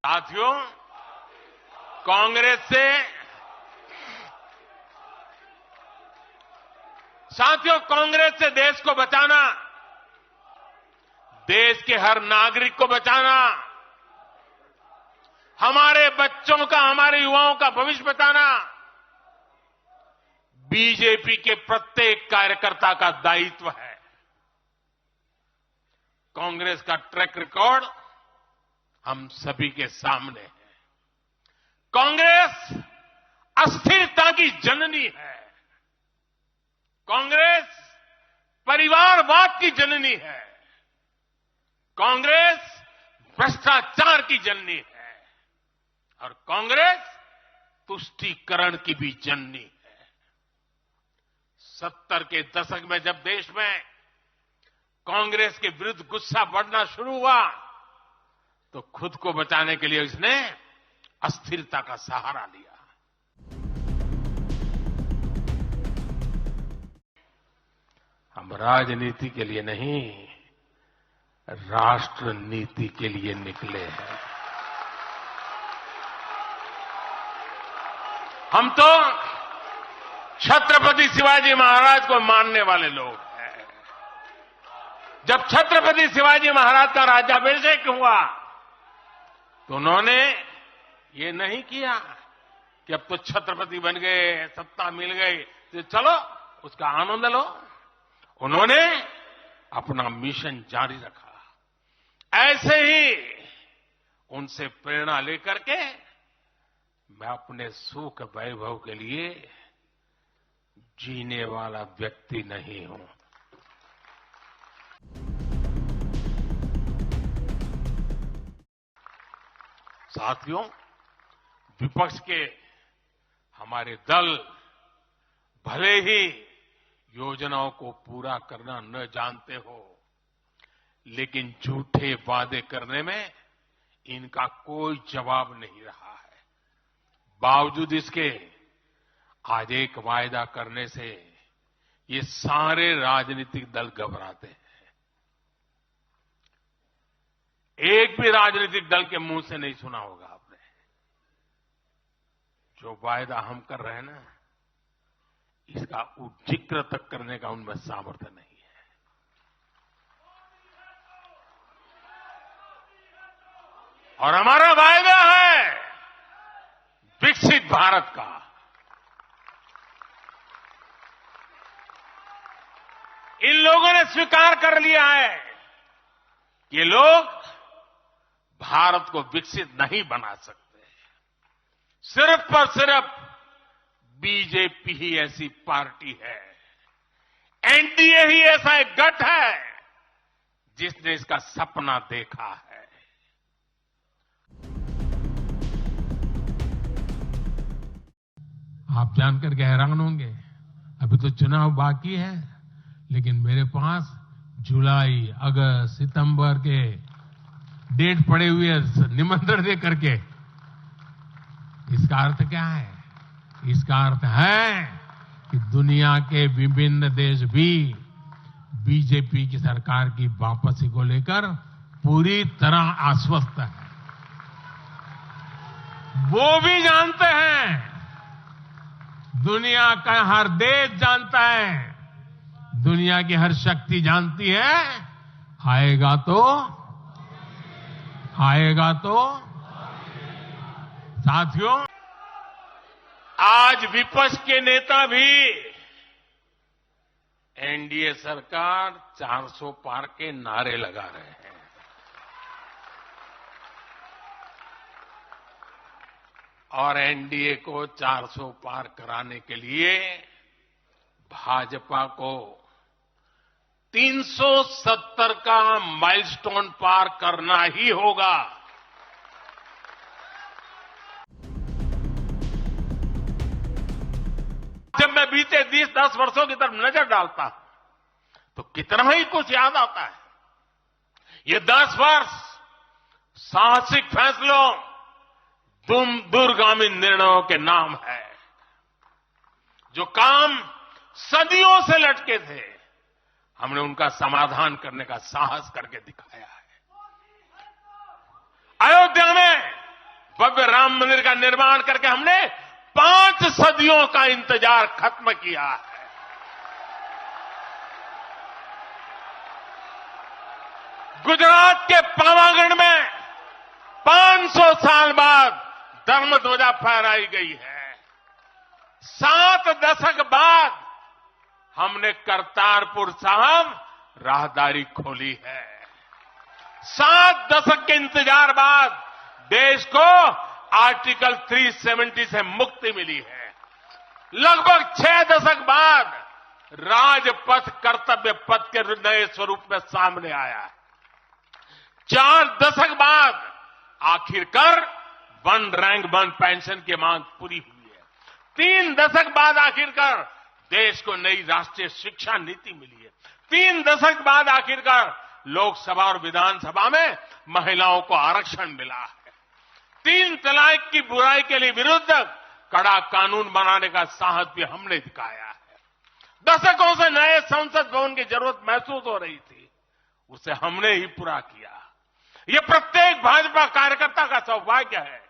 साथियों, कांग्रेस से देश को बचाना, देश के हर नागरिक को बचाना, हमारे बच्चों का, हमारे युवाओं का भविष्य बचाना बीजेपी के प्रत्येक कार्यकर्ता का दायित्व है। कांग्रेस का ट्रैक रिकॉर्ड हम सभी के सामने है। कांग्रेस अस्थिरता की जननी है। कांग्रेस परिवारवाद की जननी है। कांग्रेस भ्रष्टाचार की जननी है और कांग्रेस तुष्टीकरण की भी जननी है। 70 के दशक में जब देश में कांग्रेस के विरुद्ध गुस्सा बढ़ना शुरू हुआ तो खुद को बचाने के लिए इसने अस्थिरता का सहारा लिया। हम राजनीति के लिए नहीं, राष्ट्र नीति के लिए निकले हैं। हम तो छत्रपति शिवाजी महाराज को मानने वाले लोग हैं। जब छत्रपति शिवाजी महाराज का राज्याभिषेक हुआ तो उन्होंने ये नहीं किया कि अब तो छत्रपति बन गए, सत्ता मिल गई तो चलो उसका आनंद लो। उन्होंने अपना मिशन जारी रखा। ऐसे ही उनसे प्रेरणा लेकर के मैं अपने सुख वैभव के लिए जीने वाला व्यक्ति नहीं हूं। साथियों, विपक्ष के हमारे दल भले ही योजनाओं को पूरा करना न जानते हो, लेकिन झूठे वादे करने में इनका कोई जवाब नहीं रहा है। बावजूद इसके आज एक वायदा करने से ये सारे राजनीतिक दल घबराते हैं। एक भी राजनीतिक दल के मुंह से नहीं सुना होगा आपने। जो वायदा हम कर रहे हैं ना, इसका जिक्र तक करने का उनमें सामर्थ्य नहीं है। और हमारा वायदा है विकसित भारत का। इन लोगों ने स्वीकार कर लिया है कि ये लोग भारत को विकसित नहीं बना सकते। सिर्फ और सिर्फ बीजेपी ही ऐसी पार्टी है, एनडीए ही ऐसा एक गठ है जिसने इसका सपना देखा है। आप जानकर के हैरान होंगे, अभी तो चुनाव बाकी है, लेकिन मेरे पास जुलाई, अगस्त, सितंबर के डेट पड़े हुए निमंत्रण दे करके। इसका अर्थ क्या है? इसका अर्थ है कि दुनिया के विभिन्न देश भी बीजेपी की सरकार की वापसी को लेकर पूरी तरह आश्वस्त है। वो भी जानते हैं, दुनिया का हर देश जानता है, दुनिया की हर शक्ति जानती है, आएगा तो साथियों, आज विपक्ष के नेता भी एनडीए सरकार 400 पार के नारे लगा रहे हैं। और एनडीए को 400 पार कराने के लिए भाजपा को 370 का माइलस्टोन पार करना ही होगा। जब मैं बीते 10 वर्षों की तरफ नजर डालता हूं तो कितना ही कुछ याद आता है। ये 10 वर्ष साहसिक फैसलों, दूरगामी निर्णयों के नाम है। जो काम सदियों से लटके थे, हमने उनका समाधान करने का साहस करके दिखाया है। अयोध्या में भव्य राम मंदिर का निर्माण करके हमने 5 सदियों का इंतजार खत्म किया है। गुजरात के पावागढ़ में 500 साल बाद धर्म ध्वजा फहराई गई है। 7 दशक बाद हमने करतारपुर साहिब राहदारी खोली है। 7 दशक के इंतजार बाद देश को आर्टिकल 370 से मुक्ति मिली है। लगभग 6 दशक बाद राजपथ कर्तव्य पथ के नए स्वरूप में सामने आया है। 4 दशक बाद आखिरकार 1 रैंक 1 पेंशन की मांग पूरी हुई है। 3 दशक बाद आखिरकार देश को नई राष्ट्रीय शिक्षा नीति मिली है। 3 दशक बाद आखिरकार लोकसभा और विधानसभा में महिलाओं को आरक्षण मिला है। 3 तलाक की बुराई के लिए विरुद्ध कड़ा कानून बनाने का साहस भी हमने दिखाया है। दशकों से नए संसद भवन की जरूरत महसूस हो रही थी, उसे हमने ही पूरा किया। ये प्रत्येक भाजपा कार्यकर्ता का सौभाग्य है